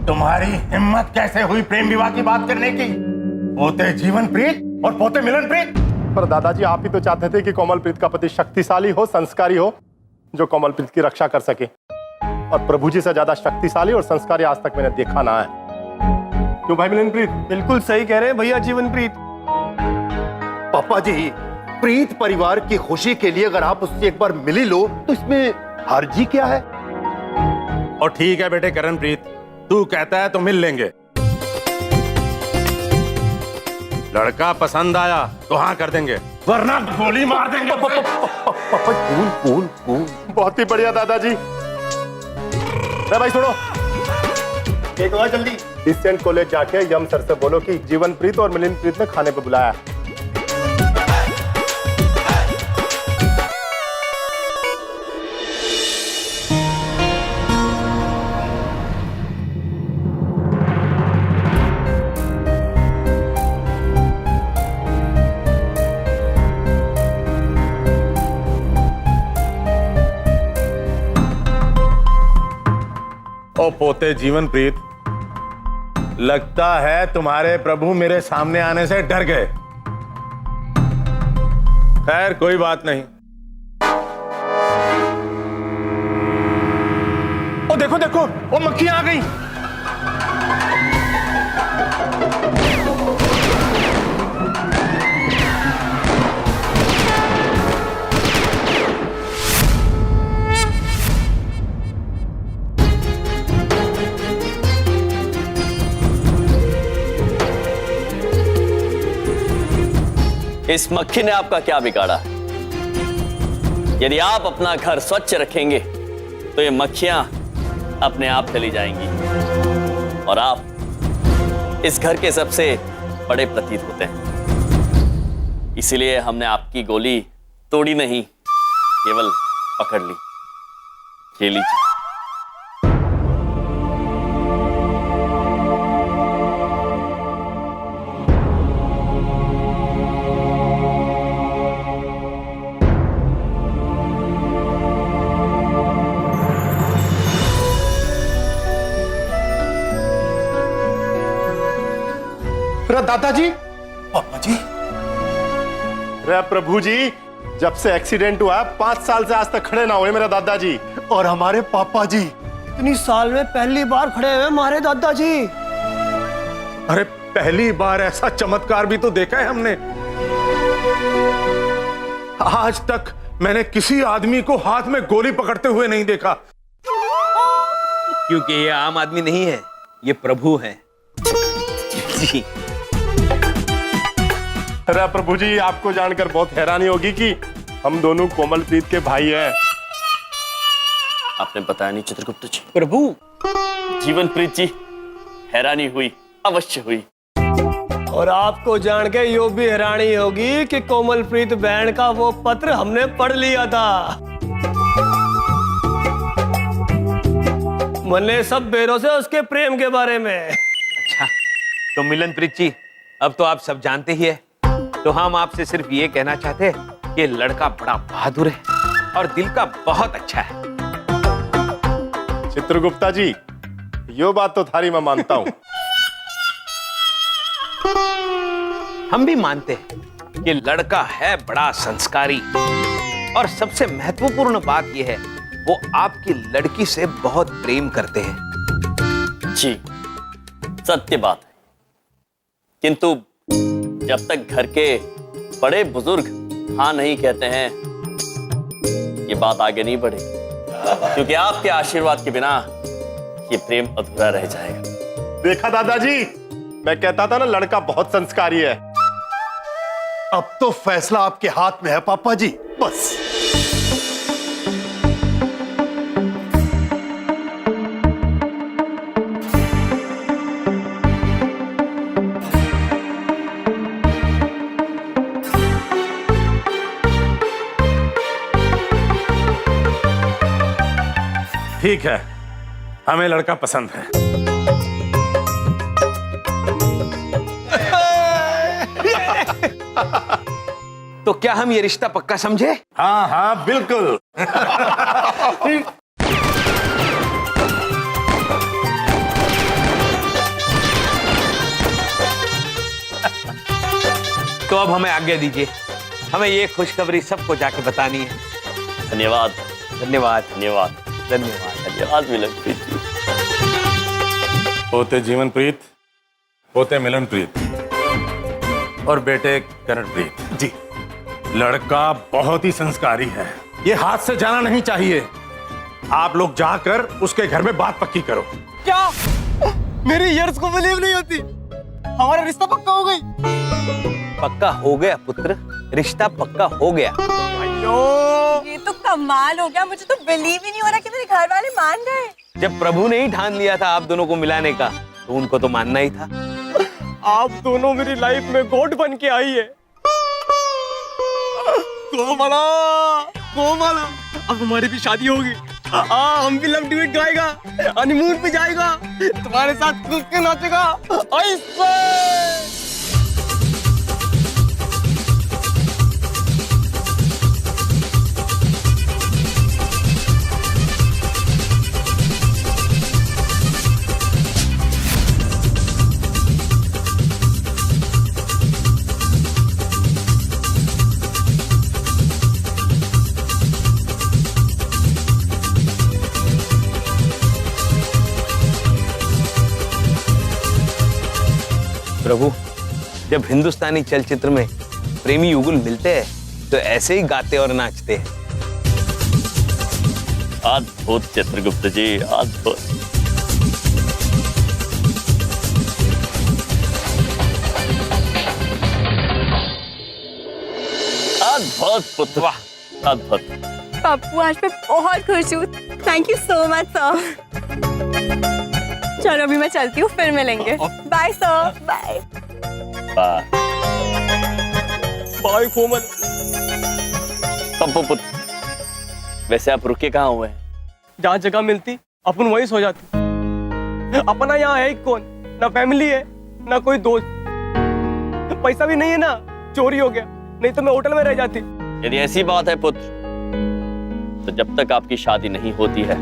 तुम्हारी हिम्मत कैसे हुई प्रेम विवाह की बात करने की? पोते जीवन प्रीत और पोते मिलन प्रीत। पर दादाजी आप ही तो चाहते थे कि कोमलप्रीत का पति शक्तिशाली हो, संस्कारी हो, जो कोमलप्रीत की रक्षा कर सके। और प्रभु जी से ज्यादा शक्तिशाली और संस्कारी आज तक मैंने देखा ना है। क्यों भाई मिलनप्रीत? बिल्कुल सही कह रहे हैं भैया जीवनप्रीत। पापा जी, प्रीत परिवार की खुशी के लिए अगर आप उससे एक बार मिल ही लो तो इसमें हर्जी क्या है? और ठीक है बेटे करणप्रीत, तू कहता है तो मिल लेंगे। लड़का पसंद आया तो हाँ कर देंगे, वरना गोली मार देंगे। पापा कूल कूल कूल। बहुत ही बढ़िया दादाजी। भाई सुनो, एक और जल्दी डिस्टेंट कॉलेज जाके यम सर से बोलो कि जीवनप्रीत और मिलनप्रीत ने खाने पे बुलाया। ओ पोते जीवनप्रीत, लगता है तुम्हारे प्रभु मेरे सामने आने से डर गए। खैर कोई बात नहीं। ओ देखो देखो, ओ मक्खियां आ गई। इस मक्खी ने आपका क्या बिगाड़ा? यदि आप अपना घर स्वच्छ रखेंगे तो ये मक्खियां अपने आप चली जाएंगी और आप इस घर के सबसे बड़े प्रतीत होते हैं। इसीलिए हमने आपकी गोली तोड़ी नहीं, केवल पकड़ ली। ये लीजिए। दादाजी, पापा जी, रे प्रभु जी, जब से एक्सीडेंट हुआ 5 साल से आज तक खड़े ना हुए मेरे दादाजी। और हमारे पापा जी इतनी साल में पहली बार खड़े हुए हमारे दादाजी। अरे पहली बार ऐसा चमत्कार भी तो देखा है हमने। आज तक मैंने किसी आदमी को हाथ में गोली पकड़ते हुए नहीं देखा। क्योंकि ये आम आदमी नहीं है, ये प्रभु है जी। अरे प्रभु जी, आपको जानकर बहुत हैरानी होगी कि हम दोनों कोमलप्रीत के भाई हैं। आपने बताया नहीं चित्रगुप्त जी। प्रभु जीवनप्रीत जी, हैरानी हुई, अवश्य हुई। और आपको जान के यो भी हैरानी होगी कि कोमलप्रीत बहन का वो पत्र हमने पढ़ लिया था। मन्ने सब बेरों से उसके प्रेम के बारे में। अच्छा, तो मिलनप्रीत जी, अब तो आप सब जानते ही है। तो हम आपसे सिर्फ ये कहना चाहते हैं कि लड़का बड़ा बहादुर है और दिल का बहुत अच्छा है। चित्रगुप्ता जी, यो बात तो थारी मैं मानता हूं। हम भी मानते हैं कि लड़का है बड़ा संस्कारी और सबसे महत्वपूर्ण बात यह है, वो आपकी लड़की से बहुत प्रेम करते हैं। जी, सत्य बात है। किंतु जब तक घर के बड़े बुजुर्ग हाँ नहीं कहते हैं, ये बात आगे नहीं बढ़ेगी। क्योंकि आपके आशीर्वाद के बिना ये प्रेम अधूरा रह जाएगा। देखा दादाजी, मैं कहता था ना लड़का बहुत संस्कारी है। अब तो फैसला आपके हाथ में है पापा जी, बस। ठीक है, हमें लड़का पसंद है। तो क्या हम ये रिश्ता पक्का समझे? हाँ हाँ बिल्कुल। तो अब हमें आज्ञा दीजिए, हमें ये खुशखबरी सबको जाके बतानी है। धन्यवाद धन्यवाद धन्यवाद धन्यवाद। धन्यवाद मिलनप्रीत जी। पोते जीवनप्रीत, पोते मिलनप्रीत और बेटे करणप्रीत जी, लड़का बहुत ही संस्कारी है, ये हाथ से जाना नहीं चाहिए। आप लोग जाकर उसके घर में बात पक्की करो। क्या मेरी ईयर्स को बिलीव नहीं होती? हमारा रिश्ता पक्का हो गई। पक्का हो गया पुत्र, रिश्ता पक्का हो गया। ये तो कमाल हो गया, मुझे तो बिलीव ही नहीं हो रहा कि मेरे घर वाले मान गए। जब प्रभु ने ही ठान लिया था आप दोनों को मिलाने का, तो उनको तो मानना ही था। आप दोनों मेरी लाइफ में गॉड बन के आई है। कोमला, कोमला, अब हमारी भी शादी होगी। हम भी लव डुएट गाएगा, हनीमून पे जाएगा, तुम्हारे साथ कूद के नाचेगा। ऐसे प्रभु, जब हिंदुस्तानी चलचित्र में प्रेमी युगल मिलते हैं तो ऐसे ही गाते और नाचते हैं। अद्भुत चित्रगुप्त जी, अद्भुत। अद्भुत पुत्र, वाह, अद्भुत। पप्पू आज मैं बहुत खुश हूँ। Thank you so much sir. चलो अभी मैं चलती हूँ, फिर मिलेंगे। Bye sir, bye. वाह। बाय कोमल। पप्पू पुत्र, वैसे आप रुके कहाँ हुए हैं? जहाँ जगह मिलती अपन वहीं सो जाती। अपना यहाँ है ही कौन, ना फैमिली है ना कोई दोस्त, पैसा भी नहीं है ना, चोरी हो गया, नहीं तो मैं होटल में रह जाती। यदि ऐसी बात है पुत्र, तो जब तक आपकी शादी नहीं होती है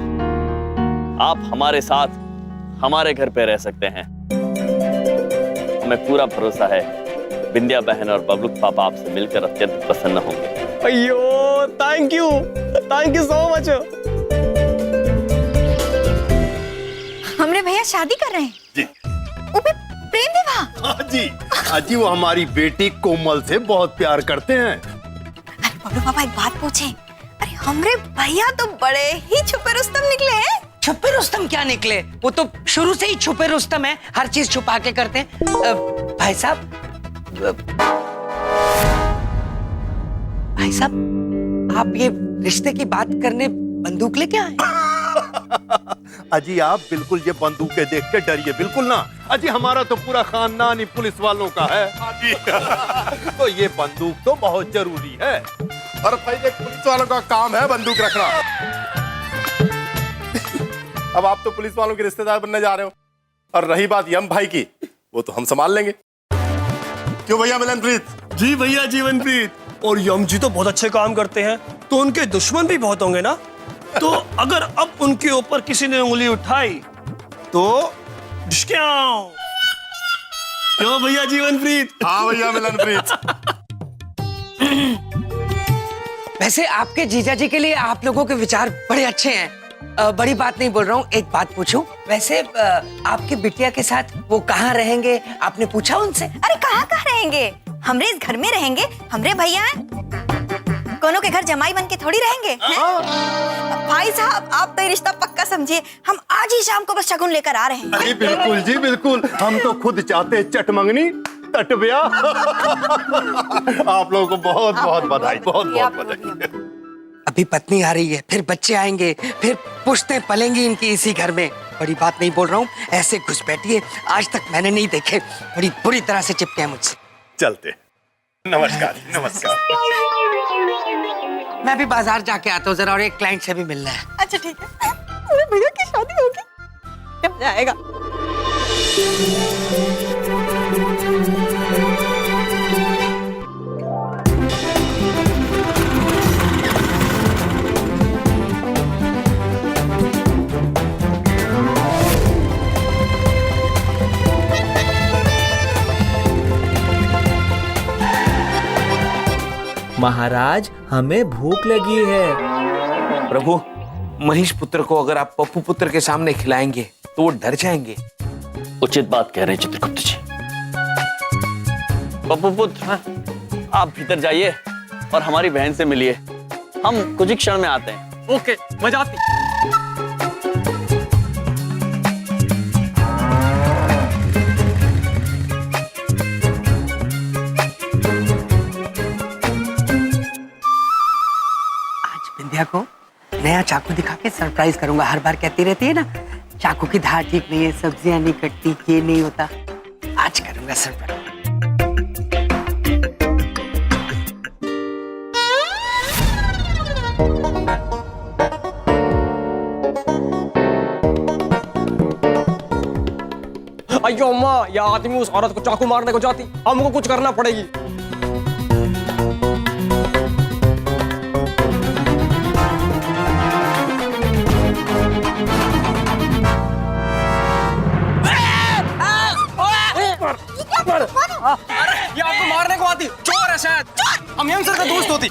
आप हमारे साथ हमारे घर पे रह सकते हैं। हमें पूरा भरोसा है बिंदिया बहन और बबलू पापा आपसे मिलकर अत्यंत प्रसन्न होंगे। अयो थैंक यू सो मच। हमरे भैया शादी कर रहे हैं जी। वो भी प्रेम विवाह। हाँ जी, हाँ जी, वो हमारी बेटी कोमल से बहुत प्यार करते हैं। अरे बबलू पापा एक बात पूछे, अरे हमरे भैया तो बड़े ही छुपे रुस्तम निकले हैं। छुपे रुस्तम क्या निकले, वो तो शुरू से ही छुपे रुस्तम है, हर चीज छुपा के करते हैं। भाई साहब, आप ये रिश्ते की बात करने बंदूक लेके आए? अजी आप बिल्कुल ये बंदूकें देख के डरिए बिल्कुल ना। अजी हमारा तो पूरा खानदान ही पुलिस वालों का है। अजी तो ये बंदूक तो बहुत जरूरी है। और भाई देख, पुलिस वालों का काम है बंदूक रखना। अब आप तो पुलिस वालों के रिश्तेदार बनने जा रहे हो, और रही बात यम भाई की, वो तो हम संभाल लेंगे। क्यों भैया मिलनप्रीत? जी भैया जीवनप्रीत, और यम जी तो बहुत अच्छे काम करते हैं, तो उनके दुश्मन भी बहुत होंगे ना। तो अगर अब उनके ऊपर किसी ने उंगली उठाई तो डिस्काउंट। क्यों भैया जीवनप्रीत? हाँ भैया मिलनप्रीत। वैसे आपके जीजा जी के लिए आप लोगों के विचार बड़े अच्छे हैं। बड़ी बात नहीं बोल रहा हूँ, एक बात पूछूं? वैसे आपके बिटिया के साथ वो कहाँ रहेंगे, आपने पूछा उनसे? अरे कहाँ रहेंगे, हमरे इस घर में रहेंगे। हमरे भैया हैं, कोनो के घर जमाई बन के थोड़ी रहेंगे। भाई साहब आप तो ये रिश्ता पक्का समझिए, हम आज ही शाम को बस शगुन लेकर आ रहे हैं। अरे बिल्कुल जी बिल्कुल, हम तो खुद चाहते चटमंगनी तट ब्याह। आप लोगों को बहुत बहुत बधाई, बहुत बहुत बधाई। अभी पत्नी आ रही है, फिर बच्चे आएंगे, फिर पुश्तें पलेंगी इनकी इसी घर में। बड़ी बात नहीं बोल रहा हूँ, ऐसे घुसपैठिए आज तक मैंने नहीं देखे, बड़ी बुरी तरह से चिपके हैं मुझसे। चलते, नमस्कार नमस्कार। मैं भी बाजार जाके आता हूँ जरा, और एक क्लाइंट से भी मिलना है। अच्छा ठीक है, मेरे भैया की शादी होगी, जब जाएगा। महाराज हमें भूख लगी है। प्रभु, महिष पुत्र को अगर आप पप्पू पुत्र के सामने खिलाएंगे तो वो डर जाएंगे। उचित बात कह रहे हैं चित्रगुप्त जी। पप्पू पुत्र, आप भीतर जाइए और हमारी बहन से मिलिए। हम कुछ ही क्षण में आते हैं। ओके, मैं जाती। आज विंध्या को नया चाकू दिखा के सरप्राइज करूंगा। हर बार कहती रहती है ना, चाकू की धार ठीक नहीं है, सब्जियां नहीं कटती, ये नहीं होता। आज करूंगा सरप्राइज। अयो अम्मा, ये आदमी उस औरत को चाकू मारने को जाती, हमको कुछ करना पड़ेगी। ये आपको मारने को आती, चोर है शायद। हम यम सर का दोस्त होती।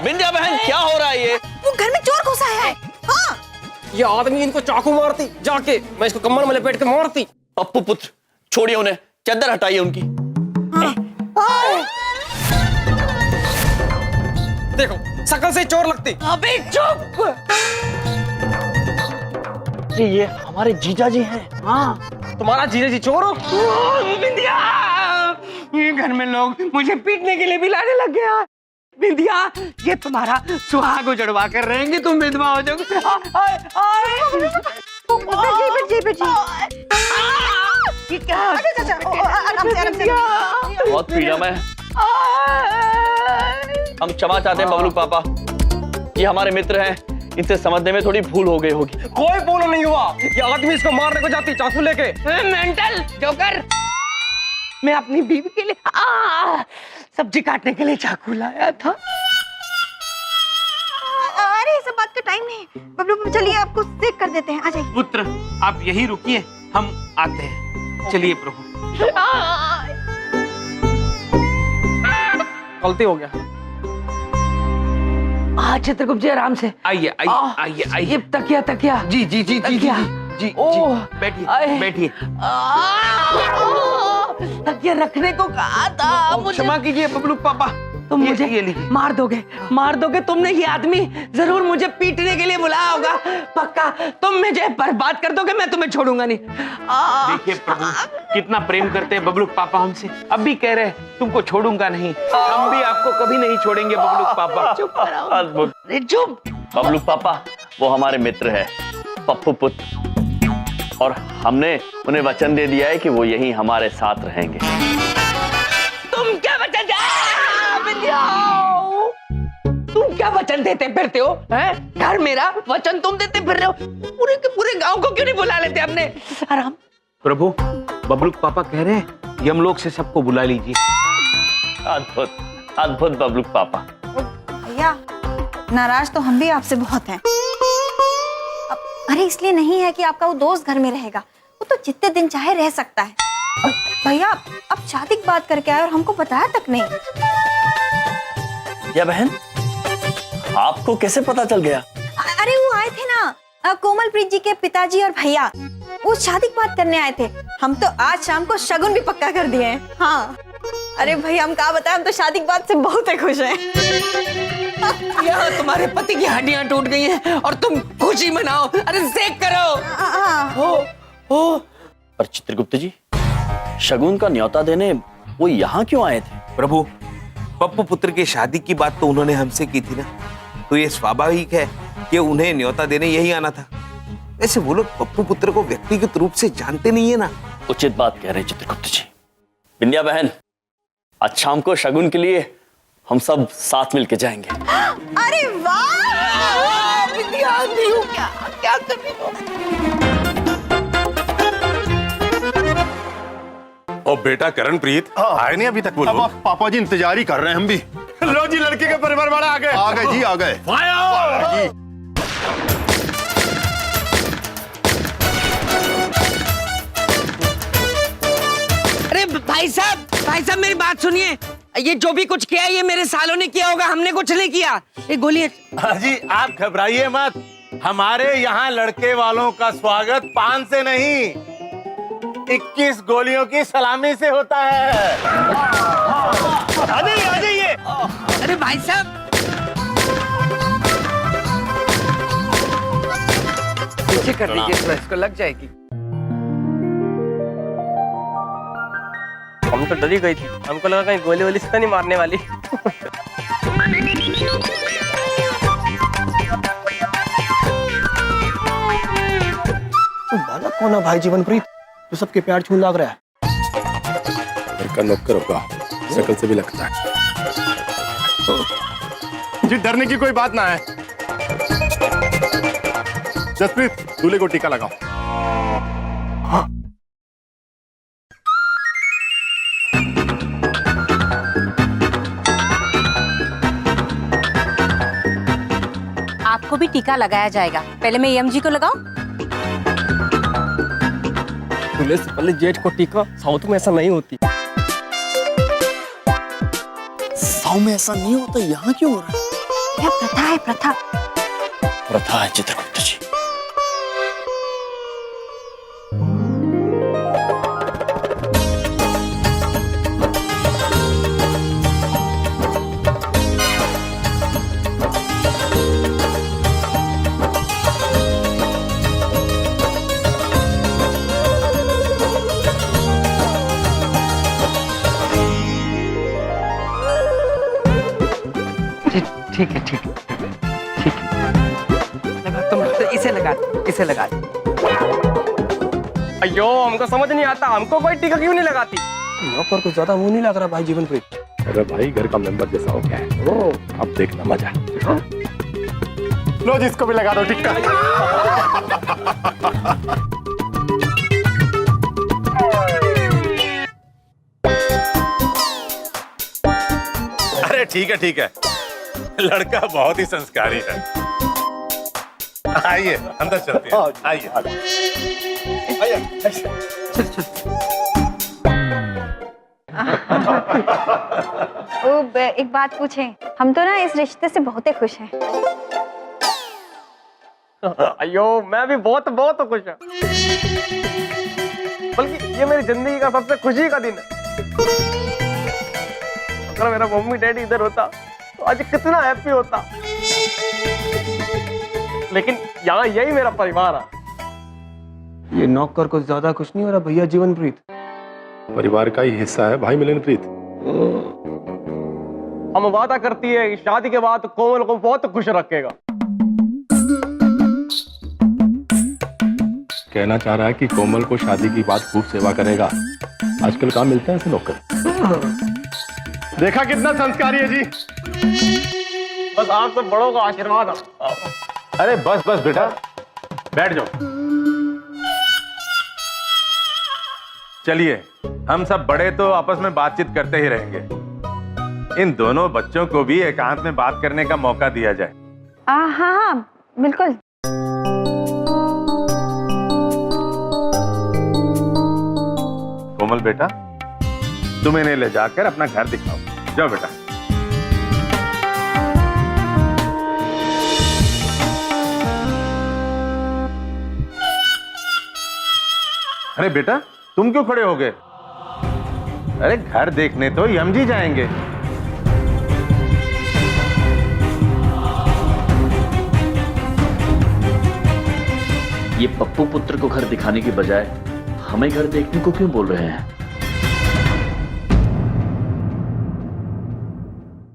विंध्या बहन, क्या हो रहा है ये? वो घर में चोर घुसा है। हाँ। ये आदमी इनको चाकू मारती, जाके मैं इसको कमर में लपेट के मारती। पप्पू पुत्र, छोड़िए उन्हें, चादर हटाइए उनकी। देखो, शकल से चोर लगती। अबे चुप! ये हमारे जीजा जी हैं। हाँ, तुम्हारा जीजा जी चोर हो? विंध्या, ये घर में लोग मुझे पीटने के लिए भी लाने लग गया। विंध्या, ये तुम्हारा सुहाग उजड़वा कर रहेंगे, तुम विधवा हो जाओगे। ये क्या? आराम से। बहुत पीड़ा में। हम क्षमा चाहते हैं बबलू पापा। ये हमारे मित्र हैं, इनसे समझने में थोड़ी भूल हो गई होगी। कोई भूल नहीं हुआ। ये आदमी इसको मारने को जाती, चाकू लेके। मेंटल जोकर, मैं अपनी बीवी के लिए सब्जी काटने के लिए चाकू लाया था। अरे ये सब बात का टाइम नहीं। बबलू, चलिए आपको सेक कर देते हैं। आ जाइए। पुत्र, आप यही रुकिए, हम आते हैं। चलिए प्रभु। गलती हो गया। चित्रगुप्त जी, आराम से आइए आइए आइए आइए। ये तकिया तकिया। जी जी जी जी तकिया। जी जी। ओह, बैठिए बैठिए। तकिया रखने को कहा था मुझे। क्षमा कीजिए बबलू पापा, तुम मुझे ये लीजिए। मार दोगे। तुमने ये आदमी जरूर मुझे पीटने के लिए बुलाया होगा। पक्का तुम मुझे बर्बाद कर दोगे, मैं तुम्हें छोड़ूंगा नहीं। देखिए प्रभु, कितना प्रेम करते हैं बबलू पापा हमसे। अब भी कह रहे हैं तुमको छोड़ूंगा नहीं। हम भी आपको कभी नहीं छोड़ेंगे बबलू पापा। चुप कराओ। अद्भुत। चुप। बबलू पापा, वो हमारे मित्र हैं, पप्पू पुत्र, और हमने उन्हें वचन दे दिया है कि वो यहीं हमारे साथ रहेंगे। तुम क्या वचन तुम क्या वचन देते फिरते हो? हैं? घर मेरा, वचन तुम देते फिर रहे हो। पूरे के पूरे गांव को क्यों नहीं बुला लेते हमने? आराम। प्रभु, बबलू पापा कह रहे हैं यमलोक से सबको बुला लीजिए। अद्भुत अद्भुत बबलू पापा। भैया, नाराज तो हम भी आपसे बहुत हैं। अरे इसलिए नहीं है कि आपका वो दोस्त घर में रहेगा, वो तो जितने दिन चाहे रह सकता है। भैया, अब शादी की बात करके आए और हमको बताया तक नहीं। या बहन, आपको कैसे पता चल गया? अरे वो आए थे ना, कोमलप्रीत जी के पिताजी और भैया, वो शादी की बात करने आए थे। हम तो आज शाम को शगुन भी पक्का कर दिए हैं। हाँ। अरे भैया, हम क्या बताएं, हम तो शादी की बात से बहुत खुश हैं। यहाँ तुम्हारे पति की हड्डियां टूट गई हैं और तुम खुशी मनाओ। अरे सेक करो। हो। पर चित्रगुप्त जी, शगुन का न्योता देने वो यहाँ क्यों आए थे? प्रभु, पप्पू पुत्र की शादी की बात तो उन्होंने हमसे की थी ना, तो ये स्वाभाविक है कि उन्हें न्योता देने यही आना था। वैसे वो लोग पप्पू पुत्र को व्यक्तिगत रूप से जानते नहीं है ना। उचित बात कह रहे हैं चित्रगुप्त जी। विंध्या बहन, आज शाम को शगुन के लिए हम सब साथ मिलके जाएंगे। अरे वाह! विंध्या, क्या कर रही हो? और बेटा करणप्रीत आए नहीं अभी तक वो लोग? पापा जी इंतजार ही कर रहे हैं हम भी। लो जी, लड़के के परिवार वाले आ गए। आ गए जी, आ गए। फायर! जी। भाई साहब मेरी बात सुनिए। ये जो भी कुछ किया है ये मेरे सालों ने किया होगा, हमने कुछ नहीं किया। ये गोली हाजी आप घबराइए मत, हमारे यहाँ लड़के वालों का स्वागत पान से नहीं 21 गोलियों की सलामी से होता है। आ जाइए। अरे भाई साहब पीछे कर दीजिए थोड़ा, इसको लग जाएगी। हम तो डरी गई थी, हमको लगा कहीं गोली वोली से तो नहीं मारने वाली। बालक कौन है भाई जीवनप्रीत, तो सबके प्यार छूने लग रहा है। घर का नौकर होगा, शक्ल से भी लगता है। जी डरने की कोई बात ना है। जसप्रीत दूल्हे को टीका लगाओ। आपको भी टीका लगाया जाएगा। पहले मैं यम जी को लगाऊं? दूल्हे से पहले जेठ को टीका, साउथ में ऐसा नहीं होती। साउथ में ऐसा नहीं होता, यहाँ क्यों हो रहा है? यह प्रथा है, प्रथा। प्रथा है चित्रगुप्त जी। ठीक है लगा, तुम इसे लगा। अयो हमको समझ नहीं आता, हमको कोई टीका क्यों नहीं लगाती? नौकर को ज्यादा मुंह नहीं लग रहा भाई जीवनप्रीत। अरे भाई घर का मेंबर जैसा हो गया है। अब देखना मजा। लो जिसको भी लगा दो टिक्का। अरे ठीक है, लड़का बहुत ही संस्कारी है। आइए अंदर चलते हैं, आइए। एक बात पूछें, हम तो ना इस रिश्ते से बहुत ही खुश हैं। अयो मैं भी बहुत खुश हूँ, बल्कि ये मेरी जिंदगी का सबसे खुशी का दिन है। अगर मेरा मम्मी डैडी इधर होता तो आज कितना हैप्पी होता, लेकिन यहाँ यही मेरा परिवार है। ये नौकर को ज्यादा खुश नहीं हो रहा भैया जीवनप्रीत। परिवार का ही हिस्सा है भाई मिलनप्रीत। हम वादा करती है कि शादी के बाद कोमल को बहुत खुश रखेगा। कहना चाह रहा है कि कोमल को शादी की बात खूब सेवा करेगा। आजकल कहाँ मिलते हैं ऐसे नौकर। देखा कितना संस्कारी है जी। बस आप सब बड़ों का आशीर्वाद है। अरे बस बेटा, बैठ जाओ। चलिए हम सब बड़े तो आपस में बातचीत करते ही रहेंगे, इन दोनों बच्चों को भी एकांत में बात करने का मौका दिया जाए। हाँ बिल्कुल। कोमल बेटा, तुम इन्हें ले जाकर अपना घर दिखाओ। जाओ बेटा। अरे बेटा तुम क्यों खड़े हो गए? अरे घर देखने तो यम जी जाएंगे। ये पप्पू पुत्र को घर दिखाने की बजाय हमें घर देखने को क्यों बोल रहे हैं?